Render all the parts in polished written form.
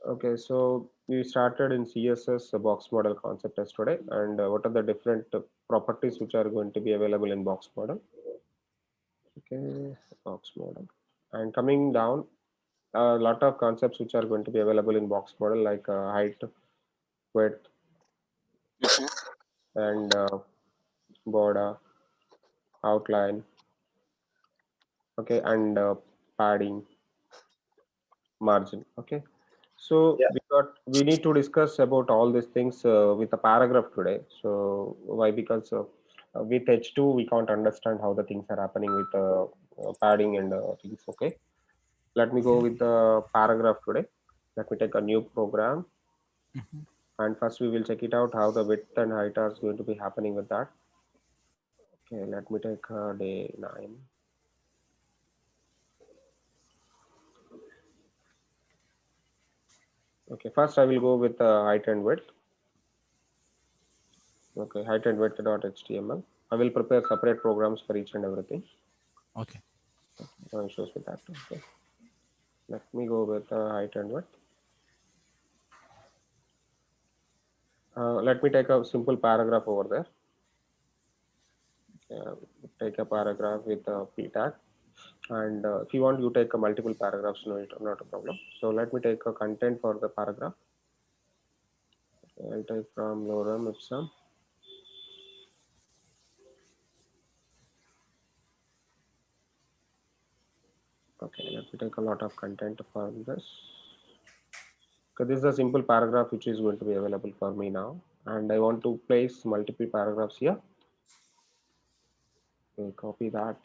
Okay, so we started in CSS box model concept yesterday, and what are the different properties which are going to be available in box model? Okay, box model. And coming down, a lot of concepts which are going to be available in box model, like height, width, Mhm. and border, outline. Okay, and padding, margin. Okay, so Yeah. we need to discuss about all these things with a paragraph today. So why? Because with H2 we can't understand how the things are happening with padding and things. Okay, let me go Okay. with the paragraph today. Let me take a new program, Mhm. and first we will check it out how the width and height are going to be happening with that. Okay, let me take day 9. Okay, first I will go with height and width. Okay, height and width dot html. I will prepare separate programs for each and everything. Okay. No issues with that. Okay, let me go with height and width. Let me take a simple paragraph over there. Okay, take a paragraph with a p tag, and if you want, you take a multiple paragraphs. No, not a problem. So let me take a content for the paragraph. Okay, I'll take from lorem ipsum. Okay, let me take a lot of content for this. Okay, this is a simple paragraph which is going to be available for me now, and I want to place multiple paragraphs here. Okay, copy that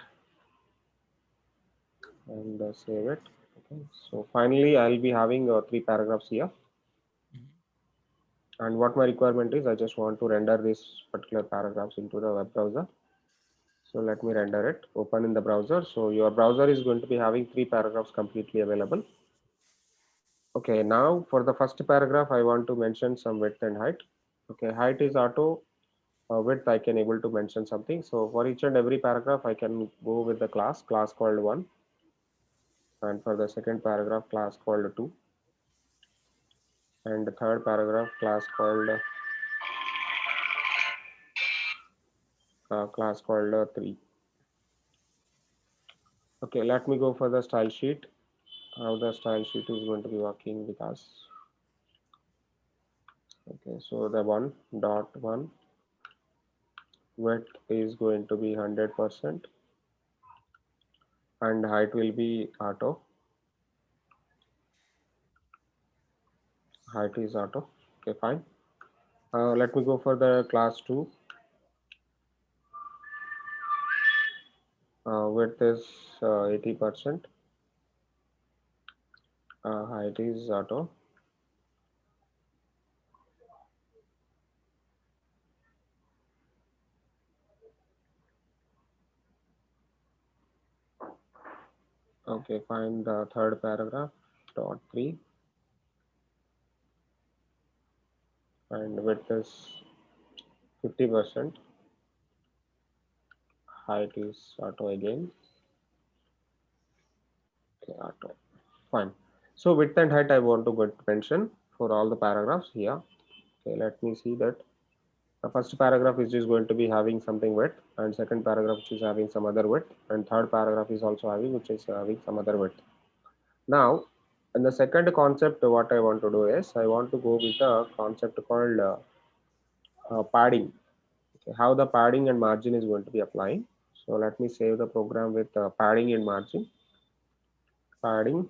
and save it. Okay, so finally I'll be having three paragraphs here, Mhm. and what my requirement is, I just want to render this particular paragraphs into the web browser. So let me render it, open in the browser. So your browser is going to be having three paragraphs completely available. Okay, now for the first paragraph I want to mention some width and height. Okay, height is auto, width I can able to mention something. So for each and every paragraph I can go with the class called 1, and for the second paragraph class called 2, and the third paragraph class called 3. Okay, let me go for the style sheet. How the style sheet is going to be working with us. Okay, so the 1.1 width is going to be 100%, and height will be auto. Height is auto. Okay, fine. Let me go for the class 2. Width is 80%. Height is auto. Okay, fine. The third paragraph dot 3, and width is 50%. Height is auto again. Okay, auto. Fine. So width and height I want to mention for all the paragraphs here. Okay, let me see that. The first paragraph is just going to be having something width, and second paragraph which is having some other width, and third paragraph is also having which is having some other width. Now, in the second concept, what I want to do is I want to go with a concept called padding. Okay, how the padding and margin is going to be applying. So let me save the program with padding and margin. Padding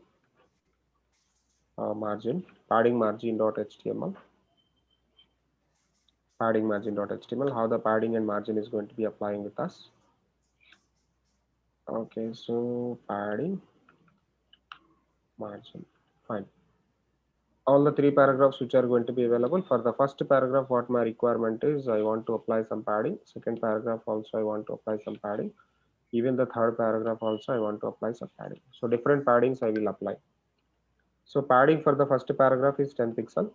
padding margin.html. Padding margin.html. How the padding and margin is going to be applying with us. Okay, so padding margin. Fine. All the three paragraphs which are going to be available. For the first paragraph, what my requirement is, I want to apply some padding. Second paragraph also I want to apply some padding. Even the third paragraph also I want to apply some padding. So different paddings I will apply. So padding for the first paragraph is 10 pixel,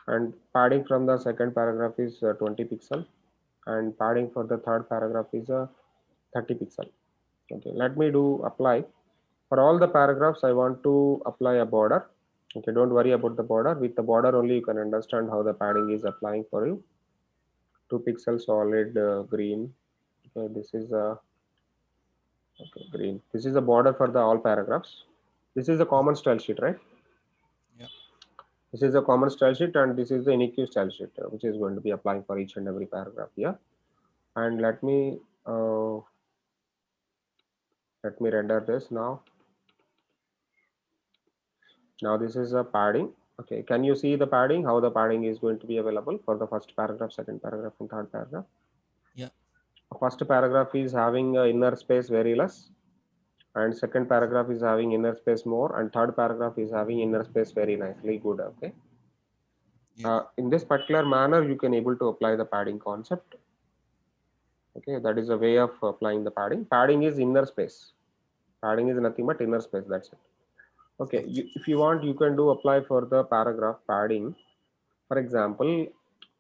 and padding from the second paragraph is 20 pixel, and padding for the third paragraph is 30 pixel. Okay, let me do apply. For all the paragraphs I want to apply a border. Okay, don't worry about the border. With the border only, you can understand how the padding is applying for you. 2 pixel solid green. Okay, this is a okay, green. This is the border for the all paragraphs. This is a common style sheet, right? Yeah. This is a common style sheet, and this is the unique style sheet, which is going to be applying for each and every paragraph here. And let me render this now. Now this is a padding. Okay, can you see the padding? How the padding is going to be available for the first paragraph, second paragraph, and third paragraph? Yeah. First paragraph is having inner space very less, and second paragraph is having inner space more, and third paragraph is having inner space very nicely good. Okay. Yeah. In this particular manner, you can able to apply the padding concept. Okay, that is a way of applying the padding. Padding is inner space. Padding is nothing but inner space. That's it. Okay, Okay. if you want, you can do apply for the paragraph padding. For example,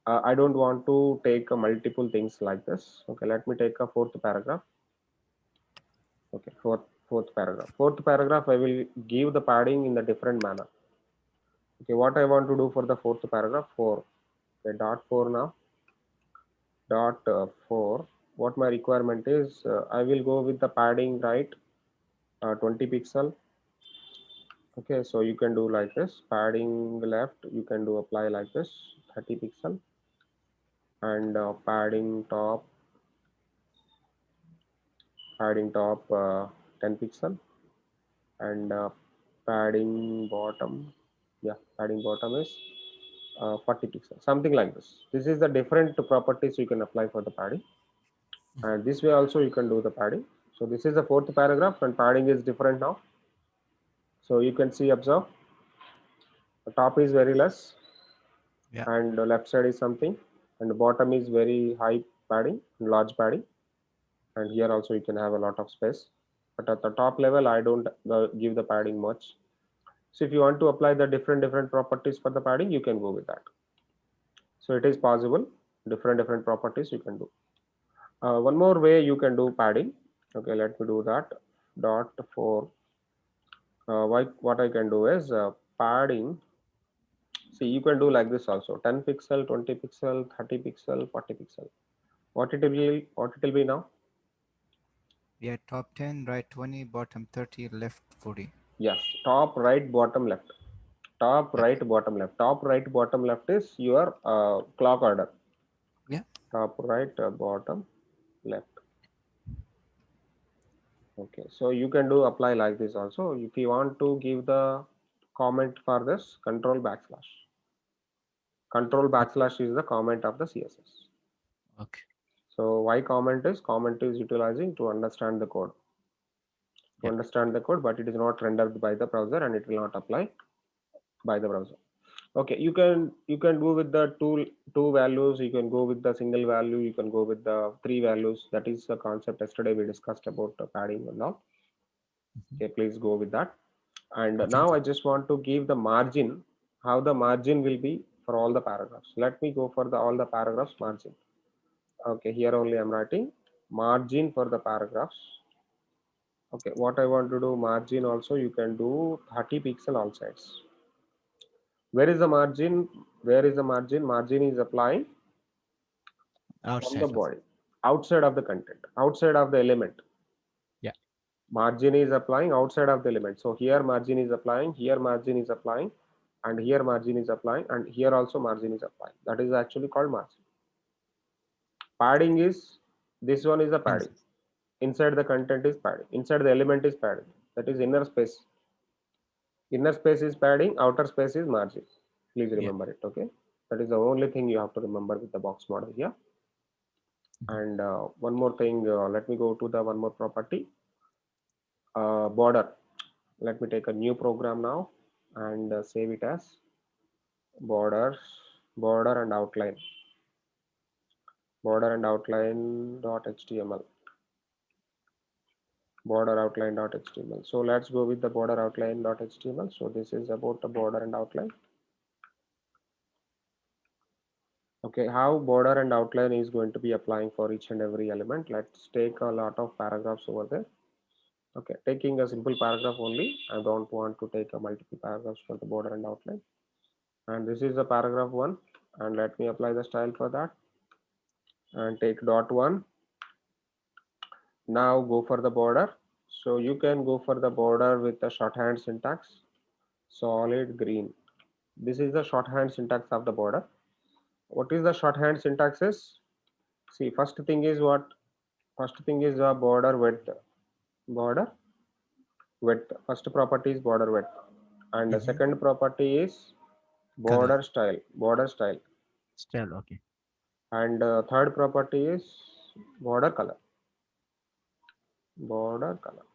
I don't want to take multiple things like this. Okay, let me take a fourth paragraph. Okay, fourth paragraph. Fourth paragraph, I will give the padding in the different manner. Okay, what I want to do for the fourth paragraph, 4. Okay, dot 4 now. Dot 4. What my requirement is, I will go with the padding right, 20 pixel. Okay, so you can do like this. Padding left, you can do apply like this, 30 pixel, and padding top 10 pixel, and padding bottom, yeah, padding bottom is 40 pixels, something like this. This is the different properties you can apply for the padding, and this way also you can do the padding. So this is the fourth paragraph, and padding is different now. So you can see, observe, the top is very less, Yeah. and the left side is something, and the bottom is very high padding, large padding, and here also you can have a lot of space. But at the top level, I don't give the padding much. So if you want to apply the different properties for the padding, you can go with that. So it is possible, different properties you can do. One more way you can do padding. Okay, let me do that. Dot 4. What I can do is padding. See, you can do like this also: 10 pixel, 20 pixel, 30 pixel, 40 pixel. What it will be now? Yeah. Top 10, right 20, bottom 30, left 40. Yes, top right, bottom left. Top Yeah. right, bottom left. Top right, bottom left is your clock order. Yeah. Top right, bottom left. Okay, so you can do apply like this also. If you want to give the comment for this, control backslash. Control backslash is the comment of the CSS. Okay. So why comment is utilizing to understand the code. To Yeah. understand the code, but it is not rendered by the browser and it will not apply by the browser. Okay, you can do with the two values, you can go with the single value, you can go with the 3 values. That is the concept yesterday we discussed about padding and all. Okay, please go with that. And Okay. now I just want to give the margin, how the margin will be for all the paragraphs. Let me go for the all the paragraphs margin. Okay, here only I'm writing margin for the paragraphs. Okay, what I want to do, margin also you can do 30 pixel all sides. Where is the margin? Where is the margin? Margin is applying from the Outside of. body, outside of the content, outside of the element. Yeah. Margin is applying outside of the element. So here margin is applying, here margin is applying, and here margin is applying, and here also margin is applying. That is actually called margin. Padding is, this one is the padding. Inside. Inside the content is padding. Inside the element is padding. That is inner space. Inner space is padding, outer space is margin. Please Yeah. remember it. Okay. That is the only thing you have to remember with the box model here. And one more thing, let me go to the one more property, border. Let me take a new program now and save it as borders, border and outline, border and outline dot html, border outline dot html. So let's go with the border outline dot html. So this is about the border and outline. Okay, how border and outline is going to be applying for each and every element. Let's take a lot of paragraphs over there. Okay, taking a simple paragraph only. I don't want to take a multiple paragraphs for the border and outline. And this is the paragraph 1, and let me apply the style for that and take dot 1. Now go for the border. So you can go for the border with the shorthand syntax, solid green. This is the shorthand syntax of the border. What is the shorthand syntax is? See, first thing is what? First thing is the border width. Border width. First property is border width, and the second property is Color. border style. Border style, Style. Okay. and third property is border color. Border color.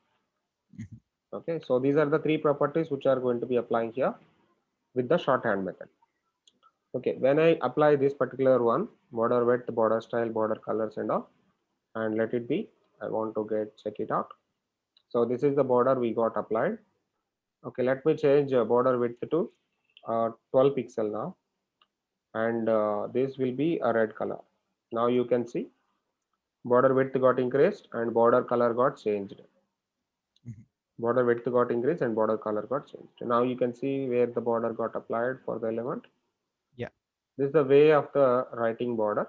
Mhm. Okay, so these are the three properties which are going to be applying here with the shorthand method. Okay, when I apply this particular one, border width, border style, border colors and all, and let it be, I want to check it out. So this is the border we got applied. Okay, let me change border width to 12 pixel now, and this will be a red color. Now you can see border width got increased and border color got changed. Mhm. Border width got increased and border color got changed. Now you can see where the border got applied for the element. Yeah. This is the way of the writing border.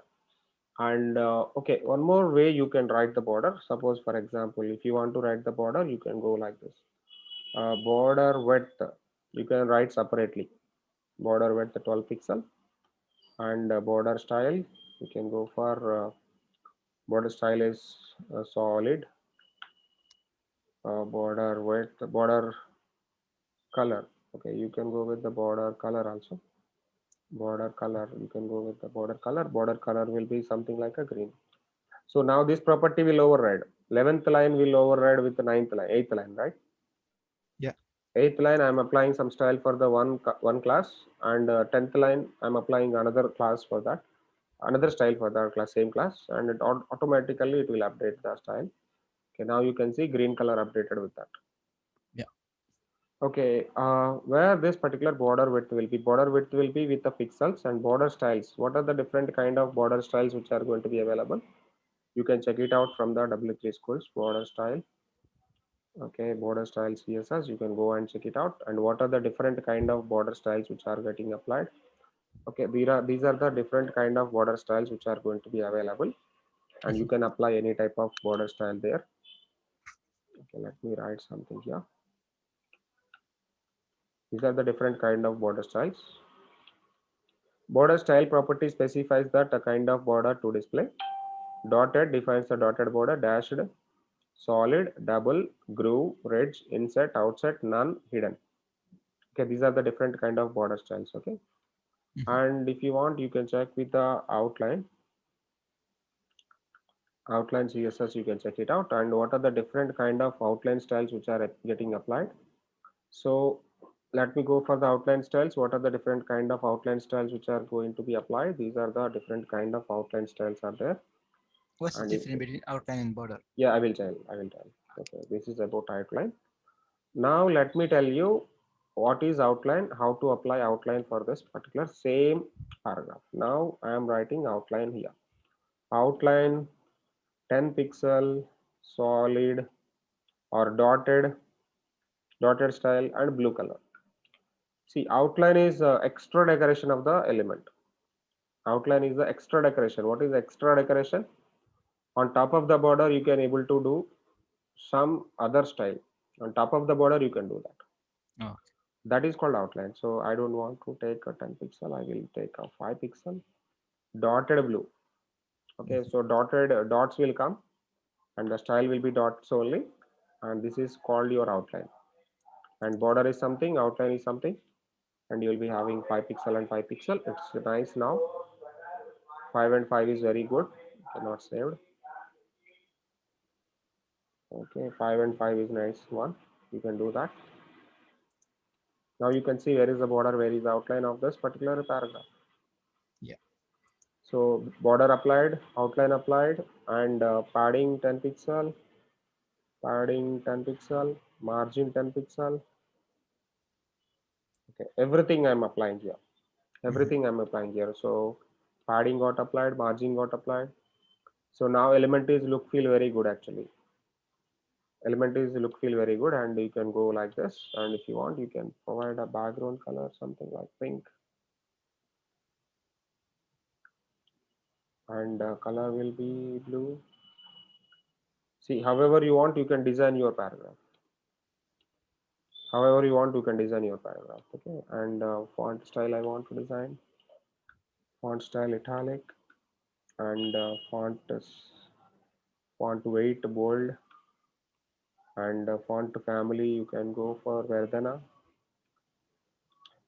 And okay, one more way you can write the border. Suppose for example, if you want to write the border, you can go like this. Border width, you can write separately. Border width 12 pixel, and border style, you can go for border style is solid. Border width, border color. Okay, you can go with the border color also. Border color, you can go with the border color. Border color will be something like a green. So now this property will override. 11th line will override with the 9th line, 8th line, right? Yeah. 8th line I'm applying some style for the one class, and 10th line I'm applying another class for that, another style for that class, same class, and it automatically it will update the style. Okay, now you can see green color updated with that. Yeah. Okay, where this particular border width will be with the pixels, and border styles. What are the different kind of border styles which are going to be available? You can check it out from the W3 schools border style. Okay, border style CSS, you can go and check it out. And what are the different kind of border styles which are getting applied? Okay, these are the different kind of border styles which are going to be available, and you can apply any type of border style there. Okay, let me write something here. These are the different kind of border styles. Border style property specifies that a kind of border to display. Dotted defines the dotted border. Dashed, solid, double, groove, ridge, inset, outset, none, hidden. Okay, these are the different kind of border styles. Okay, and if you want, you can check with the outline CSS. You can check it out. And what are the different kind of outline styles which are getting applied? So let me go for the outline styles. What are the different kind of outline styles which are going to be applied? These are the different kind of outline styles are there. What's the And difference between outline and border? yeah, I will tell. Okay, this is about outline. Now let me tell you what is outline, how to apply outline for this particular same paragraph. Now I am writing outline here. Outline 10 pixel, solid or dotted style and blue color. See, outline is extra decoration of the element. Outline is the extra decoration. What is extra decoration? On top of the border, you can able to do some other style. On top of the border, you can do that. Oh, That is called outline. So I don't want to take a 10 pixel. I will take a 5 pixel dotted blue. Okay, so dotted dots will come, and the style will be dots only, and this is called your outline. And border is something, outline is something, and you will be having 5 pixel and 5 pixel. It's nice now. 5 and 5 is very good. Not saved. Okay, 5 and 5 is nice one. You can do that. Now you can see where is the border, where is the outline of this particular paragraph. yeah. So border applied, outline applied, and padding 10 pixel, padding 10 pixel, margin 10 pixel. Okay, everything I'm applying here. Everything I'm applying here. So padding got applied, margin got applied. So now element is look feel very good actually. Element is look feel very good, and you can go like this. And if you want, you can provide a background color, something like pink, and color will be blue. See, however you want, you can design your paragraph. However you want, you can design your paragraph. Okay, and font style I want to design. Font style italic, and font weight bold, and font family you can go for Verdana.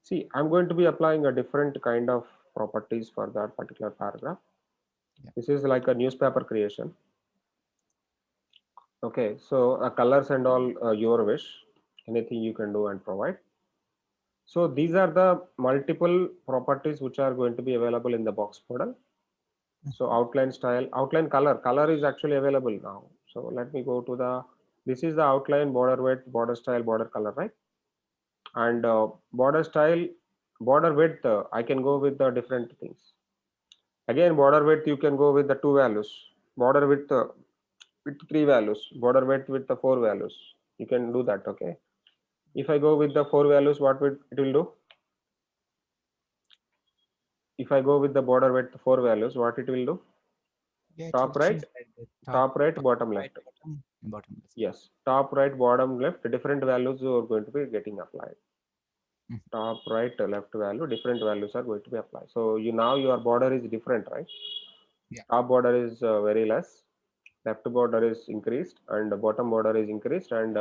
See, I'm going to be applying a different kind of properties for that particular paragraph. Yeah. This is like a newspaper creation. Okay, so colors and all your wish, anything you can do and provide. So these are the multiple properties which are going to be available in the box model. So outline style, outline color is actually available now. So let me go to the, this is the outline, border width, border style, border color, right? And border style, border width, I can go with the different things. Again, border width, you can go with the two values. Border width with three values, border width with the four values. You can do that, okay? If I go with the four values, what it will do? If I go with the border width four values, what it will do? Yeah, it will Top right, choose like the top right, top bottom right, left. bottom, and bottom left. Yes, top right, bottom left, different values are going to be getting applied. Mhm. Top right, left value, different values are going to be applied. So you now your border is different, right? Yeah. Top border is very less, left border is increased, and the bottom border is increased, and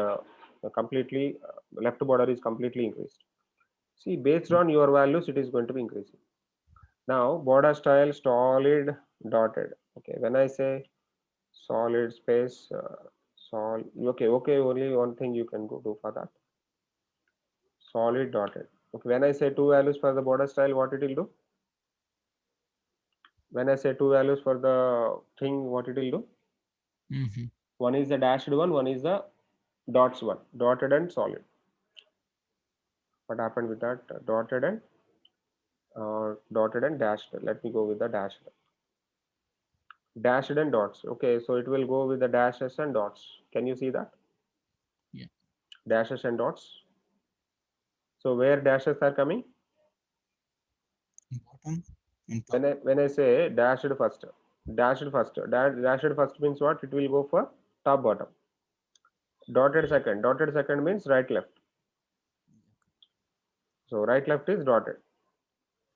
completely left border is completely increased. See, based on your values, it is going to be increasing. Now, border style solid dotted. Okay, when I say solid space, okay, only one thing you can go do for that. Solid dotted. Okay, when I say two values for the border style, what it will do? When I say two values for the thing, what it will do? Mm-hmm. One is the dashed one is the dots one, dotted and solid. What happened with that? Dotted and dashed. Let me go with the dashed. Dashed and dots. Okay, so it will go with the dashes and dots. Can you see that? Yeah. Dashes and dots. So where dashes are coming? Bottom and top. When I say dashed first, dashed first means what? It will go for top bottom. Dotted second means right left. So right left is dotted.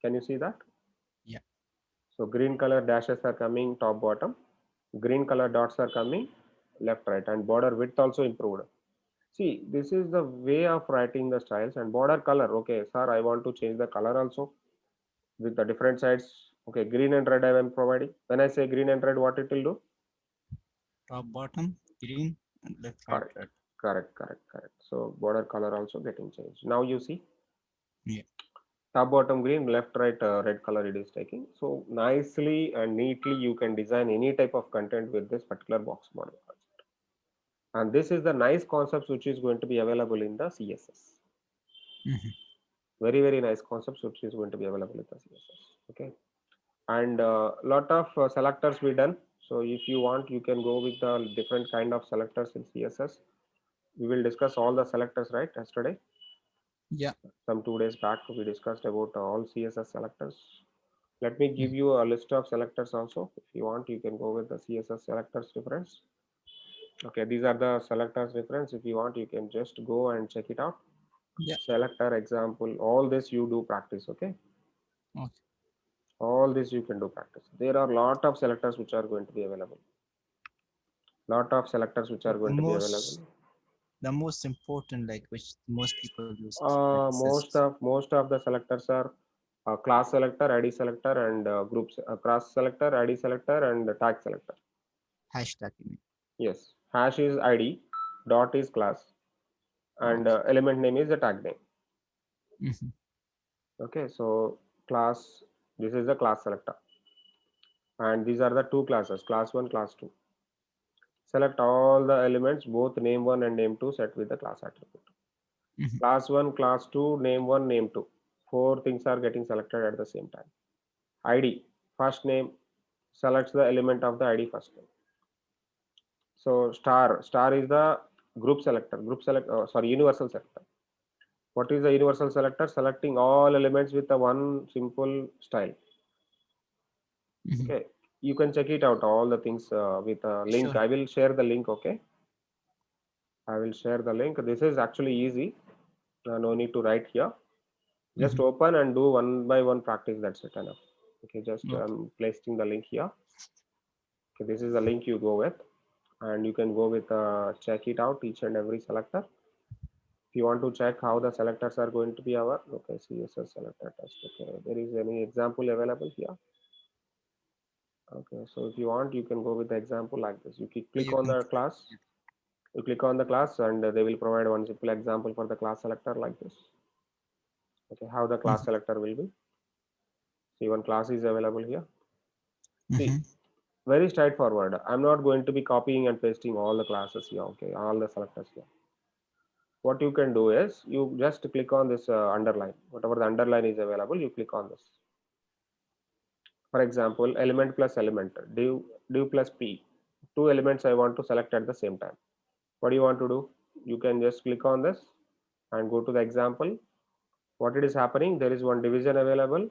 Can you see that? Yeah. So green color dashes are coming top bottom. Green color dots are coming left right, and border width also improved. See, this is the way of writing the styles. And border color. Okay, sir, I want to change the color also with the different sides. Okay, green and red I am providing. When I say green and red, what it will do? Top, bottom, green, and left, right, Correct, red. correct. So border color also getting changed. Now you see Yeah. top bottom green, left right red color it is taking. So nicely and neatly you can design any type of content with this particular box model concept. And this is the nice concepts which is going to be available in the CSS. Mm-hmm. Very nice concepts which is going to be available in the CSS. Okay, and lot of selectors we done. So if you want, you can go with the different kind of selectors in CSS. We will discuss all the selectors, right? Yesterday, Yeah. some 2 days back, we discussed about all CSS selectors. Let me give Mm. you a list of selectors also. If you want, you can go with the CSS selectors reference. Okay, these are the selectors reference. If you want, you can just go and check it out. Yeah. Selector example, all this you do practice. Okay, Okay. all this you can do practice. There are a lot of selectors which are going to be available. Lot of selectors which are But going to be available. the most important, like which most people use, like Most of the selectors are class selector, ID selector, and groups. Class selector, ID selector, and tag selector. hashtag. You mean? Yes, hash is ID, dot is class, and Okay. element name is the tag name. Mm-hmm. Okay, so class. This is the class selector, and these are the two classes: class one, class two. Select all the elements, both name one and name two, set with the class attribute. Mm-hmm. Class one, class two, name one, name two. Four things are getting selected at the same time. ID, first name, selects the element of the ID first name. So star is the Group selector, universal selector. What is the universal selector? Selecting all elements with a one simple style. Mhm. Okay, you can check it out, all the things with a link. Sure. I will share the link. Okay, I will share the link. This is actually easy. No need to write here. Just Mhm. open and do one by one practice. That's it enough. Okay, just Okay. I'm placing the link here. Okay, this is the link you go with, and you can go with check it out each and every selector. If you want to check how the selectors are going to be our, okay, CSS selector test. Okay, there is any example available here. Okay, so if you want, you can go with the example like this. You click You on can the provide. class, you click on the class, and they will provide one simple example for the class selector like this. Okay, how the class Mhm. selector will be. See, one class is available here. See, Mhm. very straightforward. I'm not going to be copying and pasting all the classes here. Okay, all the selectors here. What you can do is you just click on this underline. Whatever the underline is available, you click on this. For example, element plus element, div plus p. Two elements I want to select at the same time. What do you want to do? You can just click on this and go to the example. What it is happening? There is one division available,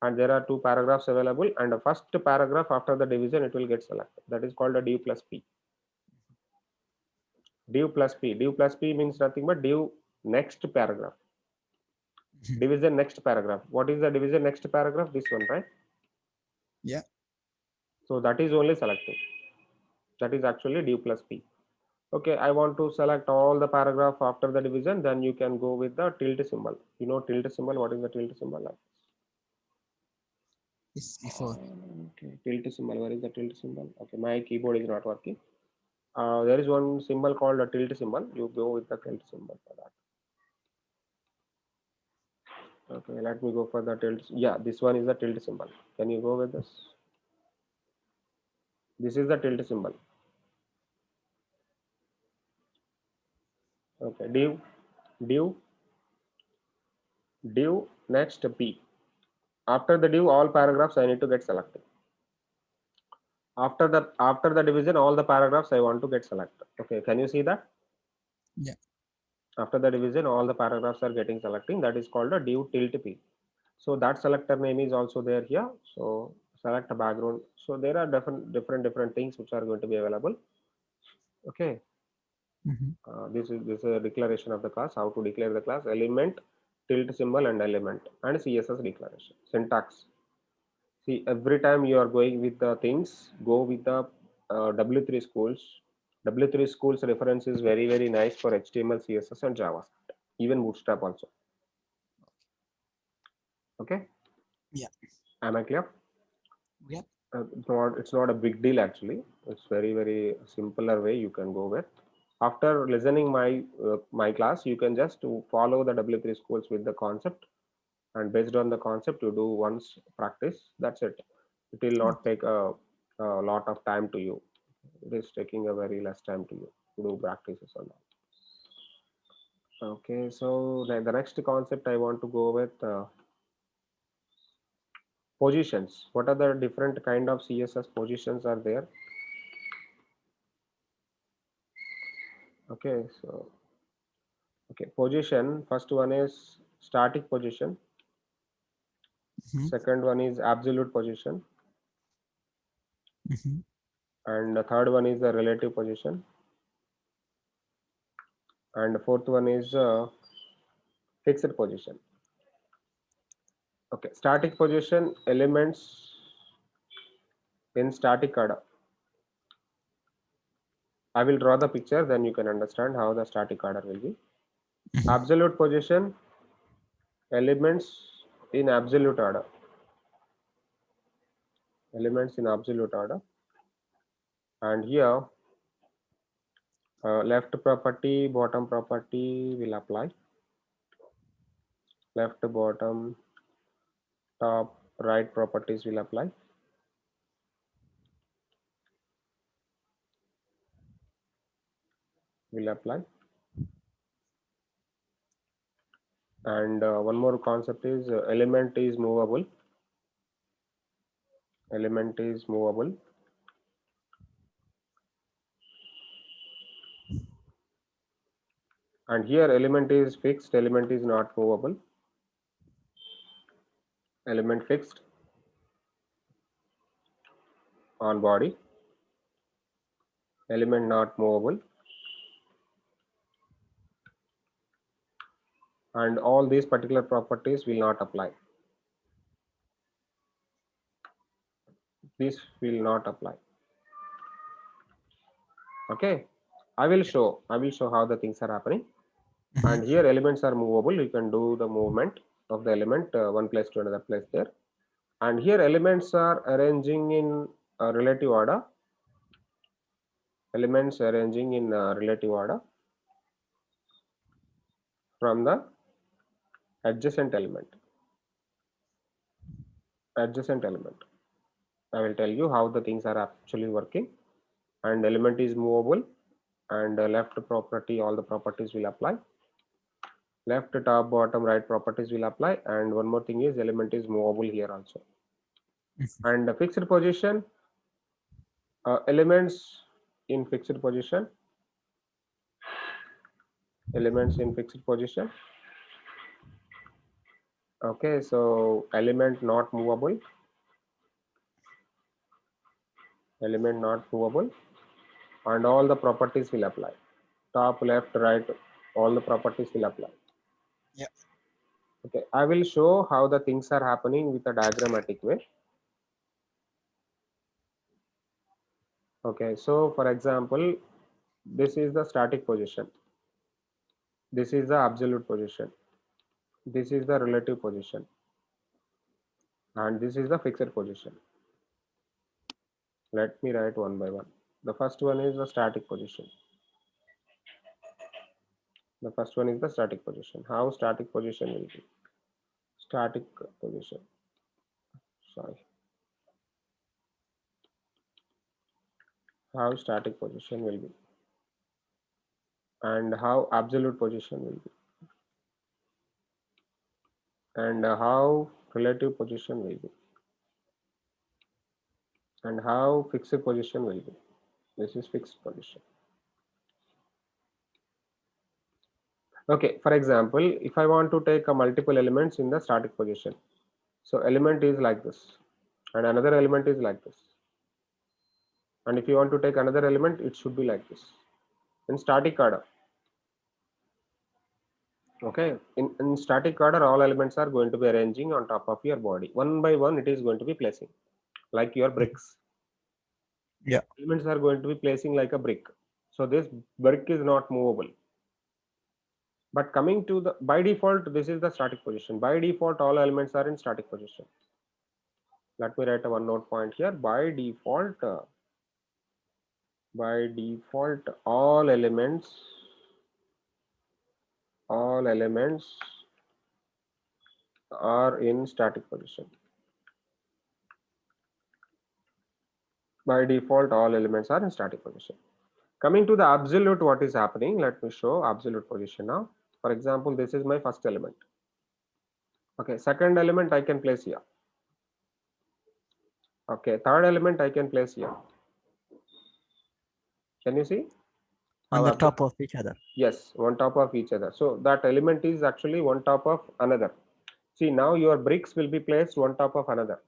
and there are two paragraphs available, and the first paragraph after the division it will get selected. That is called a div plus p. Div plus p. Div plus p means nothing but div next paragraph. Mhm. Division next paragraph. What is the division next paragraph? This one, right? Yeah. So that is only selecting. That is actually div plus p. Okay, I want to select all the paragraph after the division. Then you can go with the tilde symbol. You know tilde symbol. What is the tilde symbol? Like It's before. okay, tilde symbol. Where is the tilde symbol? Okay, my keyboard is not working. There is one symbol called a tilde symbol. You go with the tilde symbol for that. Okay, let me go for the tilde. Yeah, this one is the tilde symbol. Can you go with this? This is the tilde symbol. Okay, div, div next p. After the div, all paragraphs I need to get selected. After the division, all the paragraphs I want to get selected. Okay, can you see that? Yeah. After the division, all the paragraphs are getting selecting. That is called a div tilde p. So that selector name is also there here. So select a background. So there are different things which are going to be available. Okay, Mhm. this is a declaration of the class. How to declare the class? Element, tilde symbol, and element, and CSS declaration. Syntax. See, every time you are going with the things, go with the W3 schools. W3 schools reference is very nice for HTML, CSS, and JavaScript, even Bootstrap also. Okay, Yeah. am I clear? Yeah. It's not a big deal actually. It's very simpler way you can go with. After listening my class, you can just to follow the W3 schools with the concept, and based on the concept, you do once practice. That's it. It will not take a lot of time to you. It is taking a very less time to you to do practices on that. Okay, so the next concept I want to go with positions. What are the different kind of CSS positions are there? Okay, so okay, position. First one is static position. Mhm. Second one is absolute position, Mhm. and the third one is the relative position, and the fourth one is fixed position. Okay, static position elements in static order. I will draw the picture, then you can understand how the static order will be. Mhm. Absolute position elements in absolute order. Elements in absolute order. And here left property, bottom property will apply. Left, bottom, top, right properties will apply. Will apply. And one more concept is element is movable. Element is movable. And here element is fixed, element is not movable. Element fixed on body, element not movable, and all these particular properties will not apply. This will not apply. Okay, I will show how the things are happening. And here elements are movable. You can do the movement of the element one place to another place there. And here elements are arranging in relative order. Elements arranging in relative order from the adjacent element. Adjacent element. I will tell you how the things are actually working. And element is movable, and left property, all the properties will apply. Left, top, bottom, right properties will apply. And one more thing is element is movable here also. And the fixed position, elements in fixed position, elements in fixed position. Okay, so element not movable, element not movable, and all the properties will apply. Top, left, right, all the properties will apply. Yeah. Okay, I will show how the things are happening with a diagrammatic way. Okay, so for example, this is the static position. This is the absolute position. This is the relative position. And this is the fixed position. Let me write one by one. The first one is the static position. The first one is the static position. How static position will be? Static position. Sorry. How static position will be. And how absolute position will be. And how relative position will be. And how fixed position will be. This is fixed position. Okay, for example, if I want to take a multiple elements in the static position, so element is like this, and another element is like this, and if you want to take another element, it should be like this in static order. Okay, in static order, all elements are going to be arranging on top of your body. One by one, it is going to be placing, like your bricks. Yeah. Elements are going to be placing like a brick. So this brick is not movable. But coming to the, by default, this is the static position. By default, all elements are in static position. Let me write a one note point here. By default, all elements are in static position. By default, all elements are in static position. Coming to the absolute, what is happening? Let me show absolute position now. For example, this is my first element. Okay, second element I can place here. Okay, third element I can place here. Can you see? On the top of each other. Yes, one top of each other. So that element is actually one top of another. See, now your bricks will be placed one top of another.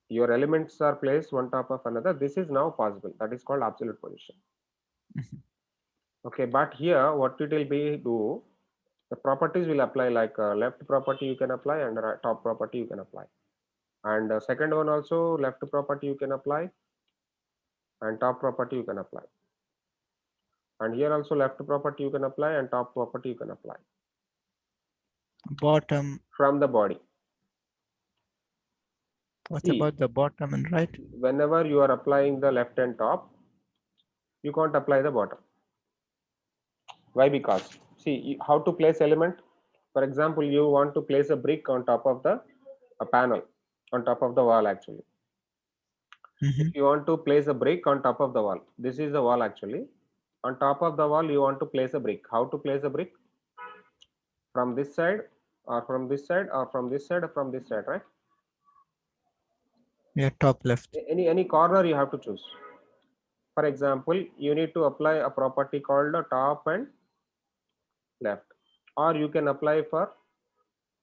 Your elements are placed one top of another. This is now possible. That is called absolute position. Okay, but here what it will be do, the properties will apply like left property you can apply and right, top property you can apply. And second one also left property you can apply and top property you can apply. And here also left property you can apply and top property you can apply. Bottom. From the body. What about the bottom and right? Whenever you are applying the left and top, you can't apply the bottom. Why? Because see how to place element. For example, you want to place a brick on top of the a panel on top of the wall actually. If you want to place a brick on top of the wall, this is the wall actually. On top of the wall, you want to place a brick. How to place a brick? From this side or from this side or from this side or from this side, right? Yeah, top left. Any corner you have to choose. For example, you need to apply a property called the top and left, or you can apply for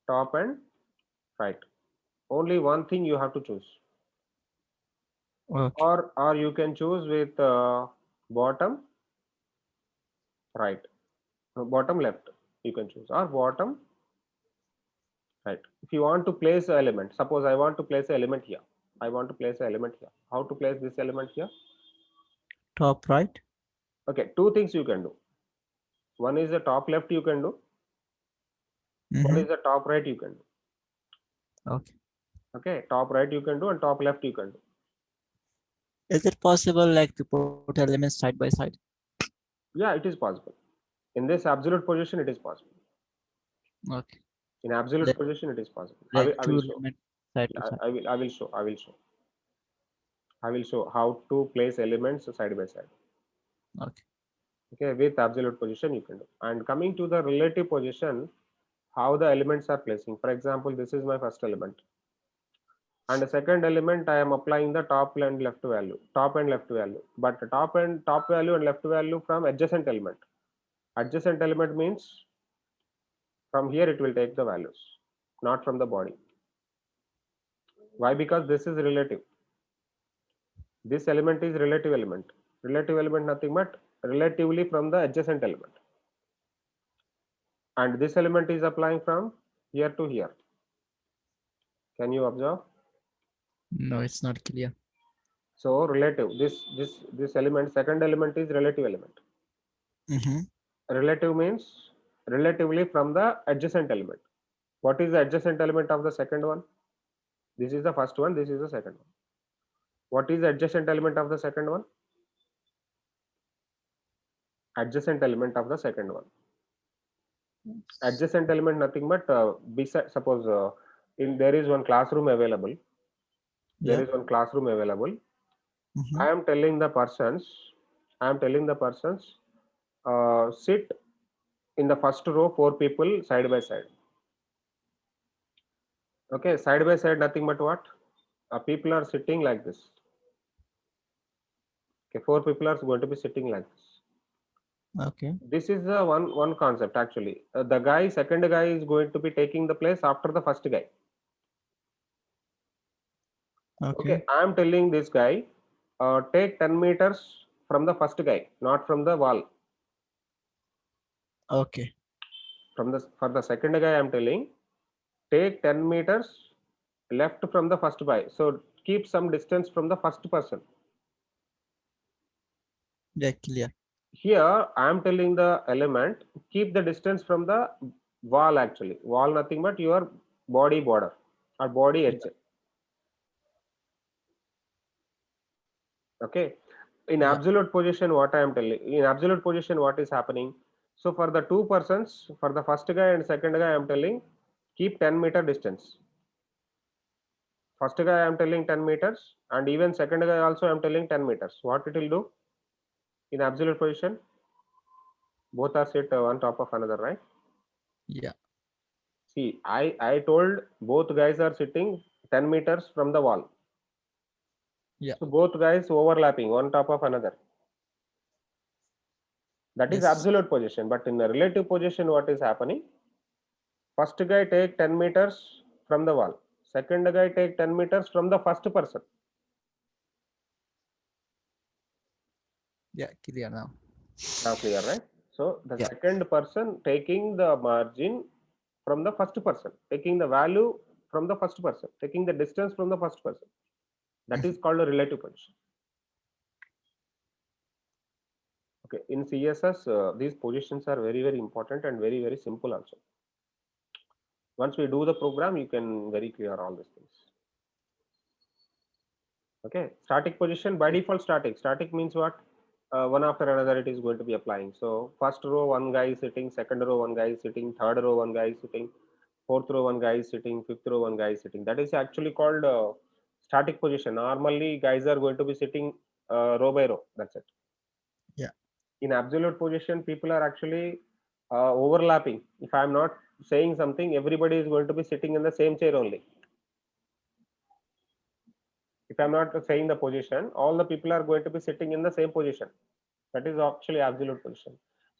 top and right. Only one thing you have to choose, Okay. or you can choose with bottom right, bottom left you can choose, or bottom right. If you want to place an element, suppose I want to place an element here, I want to place an element here. How to place this element here? Top right. Okay, two things you can do. One is the top left you can do, one is the top right you can do. Okay. Okay, top right you can do and top left you can do. Is it possible like to put elements side by side? Yeah, it is possible. In this absolute position, it is possible. Okay. In absolute Like, position, it is possible. like I two will show. elements side to Yeah, side. I will show. I will show. I will show how to place elements side by side. Okay. Okay, with absolute position you can do. And coming to the relative position, how the elements are placing. For example, this is my first element. And the second element, I am applying the top and left value, top and left value. But the top value and left value from adjacent element. Adjacent element means from here it will take the values, not from the body. Why? Because this is relative. This element is relative element. Relative element nothing but relatively from the adjacent element. And this element is applying from here to here. Can you observe? No, it's not clear. So relative, this element, second element is relative element. Relative means relatively from the adjacent element. What is the adjacent element of the second one? This is the first one, this is the second one. What is the adjacent element of the second one? Adjacent element of the second one. Adjacent element nothing but beside, suppose in there is one classroom available. There Yeah. is one classroom available. I am telling the persons, sit in the first row, 4 people side by side. Okay, side by side nothing but what? People are sitting like this. Okay, 4 people are going to be sitting like this. Okay. This is the one concept actually. The guy, second guy is going to be taking the place after the first guy. Okay, I am telling this guy, take 10 meters from the first guy, not from the wall. Okay. For the second guy, I am telling, take 10 meters left from the first guy. So keep some distance from the first person. Yeah, clear. Here, I am telling the element, keep the distance from the wall actually. Wall nothing but your body border or body edge. Okay. In absolute position, what I am telling, in absolute position, what is happening? So for the two persons, for the first guy and second guy, I am telling, keep 10-meter distance. First guy I am telling 10 meters, and even second guy also I am telling 10 meters. What it will do? In absolute position, both are sit on top of another, right? Yeah. See, I told both guys are sitting 10 meters from the wall. Yeah. So both guys overlapping one top of another. That is Yes. absolute position. But in the relative position, what is happening? First guy take 10 meters from the wall. Second guy take 10 meters from the first person. Yeah, clear now. Now clear, right? So the Yeah. second person taking the margin from the first person, taking the value from the first person, taking the distance from the first person. That is called a relative position. Okay, in CSS, these positions are very, very important and very, very simple also. Once we do the program, you can very clear all these things. Okay, static position by default static. Static means what? One after another it is going to be applying. So first row one guy is sitting, second row one guy is sitting, third row one guy is sitting, fourth row one guy is sitting, fifth row one guy is sitting. That is actually called static position. Normally guys are going to be sitting row by row. That's it. Yeah. In absolute position, people are actually overlapping. If I am not saying something, everybody is going to be sitting in the same chair only. If I'm not saying the position, all the people are going to be sitting in the same position. That is actually absolute position.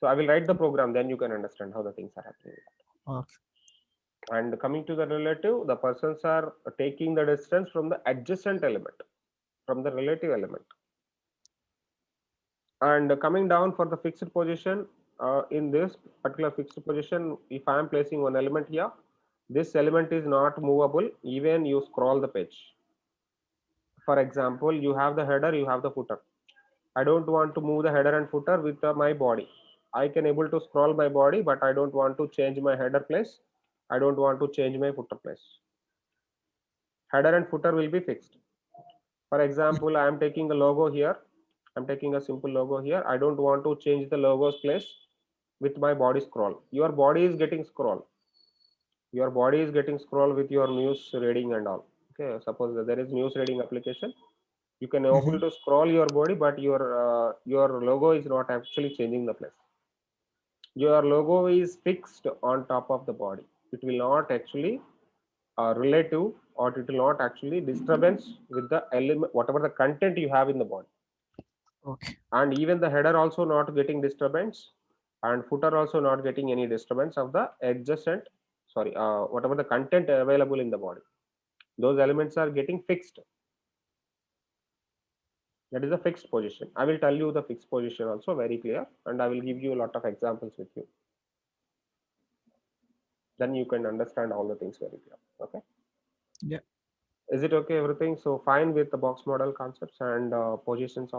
So I will write the program, then you can understand how the things are happening. Okay. And coming to the relative, the persons are taking the distance from the adjacent element, from the relative element. And coming down for the fixed position, in this particular fixed position, if I am placing one element here, this element is not movable even you scroll the page. For example, you have the header, you have the footer. I don't want to move the header and footer with my body. I can able to scroll my body, but I don't want to change my header place. I don't want to change my footer place. Header and footer will be fixed. For example, I am taking a logo here. I'm taking a simple logo here. I don't want to change the logo's place with my body scroll. Your body is getting scroll. Your body is getting scroll with your news reading and all. Okay, suppose that there is news reading application. You can able to scroll your body, but your logo is not actually changing the place. Your logo is fixed on top of the body. It will not actually relative, or it will not actually disturbance with the element, whatever the content you have in the body. Okay. And even the header also not getting disturbance, and footer also not getting any disturbance of the adjacent, sorry, whatever the content available in the body. Those elements are getting fixed. That is a fixed position. I will tell you the fixed position also very clear, and I will give you a lot of examples with you. Then you can understand all the things very clear. Okay. Yeah. Is it okay everything? So fine with the box model concepts and positions.